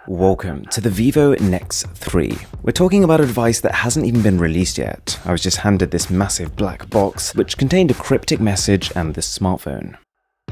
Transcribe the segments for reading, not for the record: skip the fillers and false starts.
Welcome to the Vivo Nex 3. We're talking about a device that hasn't even been released yet. I was just handed this massive black box which contained a cryptic message and this smartphone.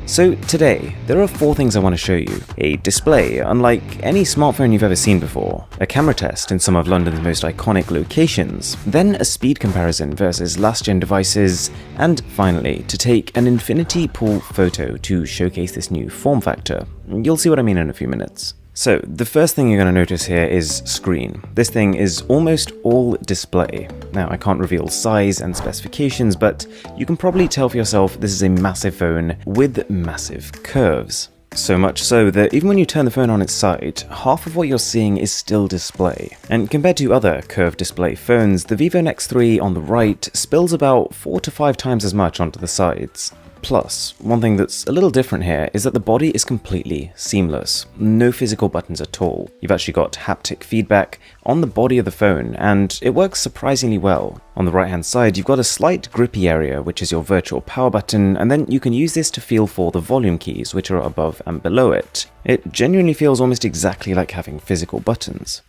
So today, there are 4 things I want to show you. A display unlike any smartphone you've ever seen before, a camera test in some of London's most iconic locations, then a speed comparison versus last-gen devices, and finally, to take an infinity pool photo to showcase this new form factor. You'll see what I mean in a few minutes. So, the first thing you're going to notice here is screen. This thing is almost all display. Now, I can't reveal size and specifications, but you can probably tell for yourself this is a massive phone with massive curves. So much so that even when you turn the phone on its side, half of what you're seeing is still display. And compared to other curved display phones, the Vivo Nex 3 on the right spills about 4 to 5 times as much onto the sides. Plus, one thing that's a little different here is that the body is completely seamless. No physical buttons at all. You've actually got haptic feedback on the body of the phone, and it works surprisingly well. On the right hand side, you've got a slight grippy area, which is your virtual power button, and then you can use this to feel for the volume keys, which are above and below it. It genuinely feels almost exactly like having physical buttons.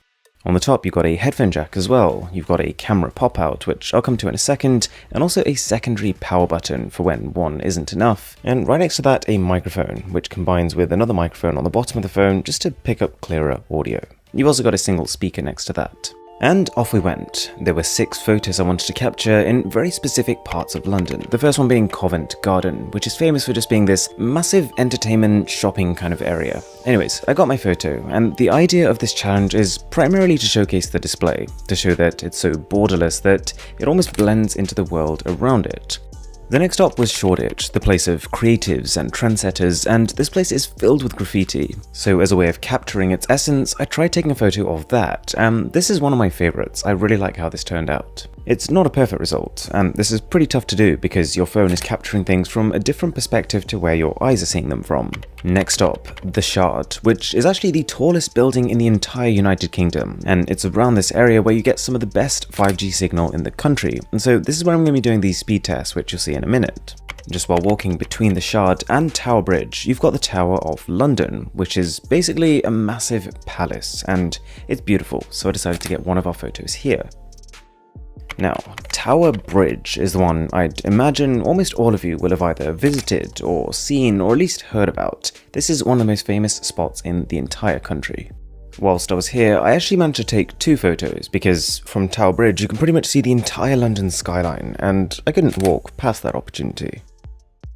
On the top, you've got a headphone jack as well, you've got a camera pop-out, which I'll come to in a second, and also a secondary power button for when one isn't enough, and right next to that a microphone, which combines with another microphone on the bottom of the phone just to pick up clearer audio. You've also got a single speaker next to that. And off we went. There were 6 photos I wanted to capture in very specific parts of London. The first one being Covent Garden, which is famous for just being this massive entertainment shopping kind of area. Anyways, I got my photo, and the idea of this challenge is primarily to showcase the display, to show that it's so borderless that it almost blends into the world around it. The next stop was Shoreditch, the place of creatives and trendsetters, and this place is filled with graffiti. So as a way of capturing its essence, I tried taking a photo of that, and this is one of my favorites. I really like how this turned out. It's not a perfect result, and this is pretty tough to do because your phone is capturing things from a different perspective to where your eyes are seeing them from. Next stop, the Shard, which is actually the tallest building in the entire United Kingdom, and it's around this area where you get some of the best 5G signal in the country, and so this is where I'm going to be doing these speed tests, which you'll see in a minute. Just while walking between the Shard and Tower Bridge, you've got the Tower of London, which is basically a massive palace, and it's beautiful, so I decided to get one of our photos here. Now, Tower Bridge is the one I'd imagine almost all of you will have either visited or seen or at least heard about. This is one of the most famous spots in the entire country. Whilst I was here, I actually managed to take 2 photos because from Tower Bridge you can pretty much see the entire London skyline, and I couldn't walk past that opportunity.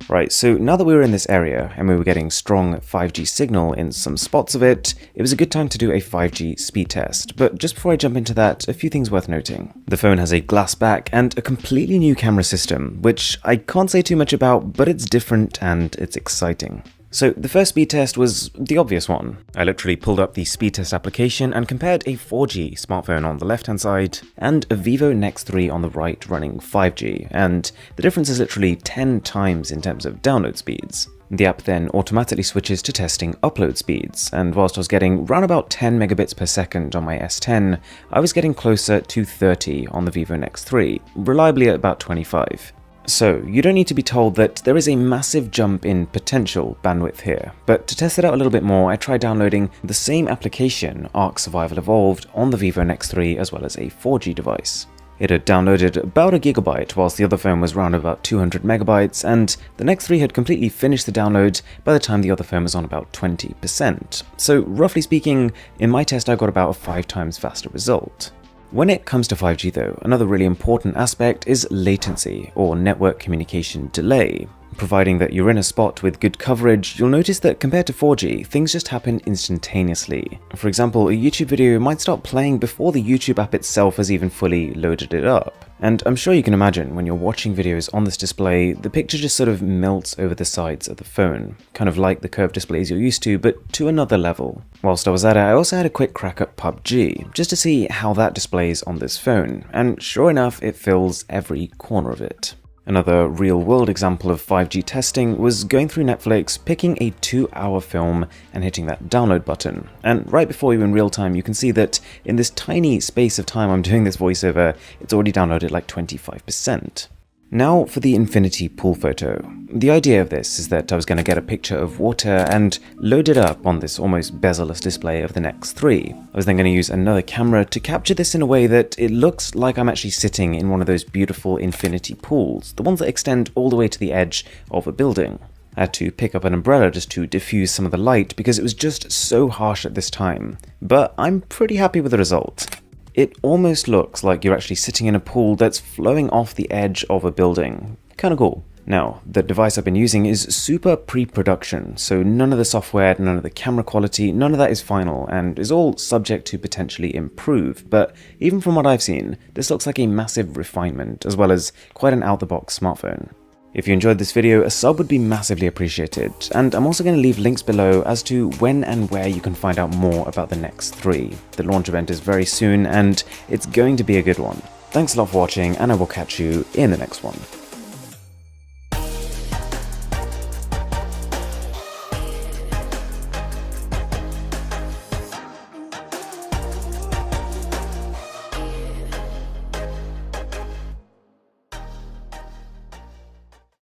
Right, so now that we were in this area and we were getting strong 5G signal in some spots of it, it was a good time to do a 5G speed test. But just before I jump into that, a few things worth noting. The phone has a glass back and a completely new camera system, which I can't say too much about, but it's different and it's exciting. So the first speed test was the obvious one. I literally pulled up the speed test application and compared a 4G smartphone on the left hand side and a Vivo Nex 3 on the right running 5G, and the difference is literally 10 times in terms of download speeds. The app then automatically switches to testing upload speeds, and whilst I was getting around about 10 megabits per second on my S10, I was getting closer to 30 on the Vivo Nex 3, reliably at about 25. So, you don't need to be told that there is a massive jump in potential bandwidth here, but to test it out a little bit more, I tried downloading the same application, Arc Survival Evolved, on the Vivo Nex 3 as well as a 4G device. It had downloaded about a gigabyte, whilst the other phone was around about 200 megabytes, and the Nex 3 had completely finished the download by the time the other phone was on about 20%. So, roughly speaking, in my test I got about a 5 times faster result. When it comes to 5G though, another really important aspect is latency, or network communication delay. Providing that you're in a spot with good coverage, you'll notice that compared to 4G, things just happen instantaneously. For example, a YouTube video might start playing before the YouTube app itself has even fully loaded it up. And I'm sure you can imagine when you're watching videos on this display, the picture just sort of melts over the sides of the phone, kind of like the curved displays you're used to, but to another level. Whilst I was at it, I also had a quick crack at PUBG, just to see how that displays on this phone, and sure enough, it fills every corner of it. Another real-world example of 5G testing was going through Netflix, picking a 2-hour film and hitting that download button. And right before you in real time, you can see that in this tiny space of time I'm doing this voiceover, it's already downloaded like 25%. Now for the infinity pool photo. The idea of this is that I was going to get a picture of water and load it up on this almost bezel-less display of the Nex 3. I was then going to use another camera to capture this in a way that it looks like I'm actually sitting in one of those beautiful infinity pools, the ones that extend all the way to the edge of a building. I had to pick up an umbrella just to diffuse some of the light because it was just so harsh at this time, but I'm pretty happy with the result. It almost looks like you're actually sitting in a pool that's flowing off the edge of a building. Kinda cool. Now, the device I've been using is super pre-production, so none of the software, none of the camera quality, none of that is final, and is all subject to potentially improve, but even from what I've seen, this looks like a massive refinement, as well as quite an out-the-box smartphone. If you enjoyed this video, a sub would be massively appreciated, and I'm also going to leave links below as to when and where you can find out more about the Nex 3. The launch event is very soon, and it's going to be a good one. Thanks a lot for watching, and I will catch you in the next one.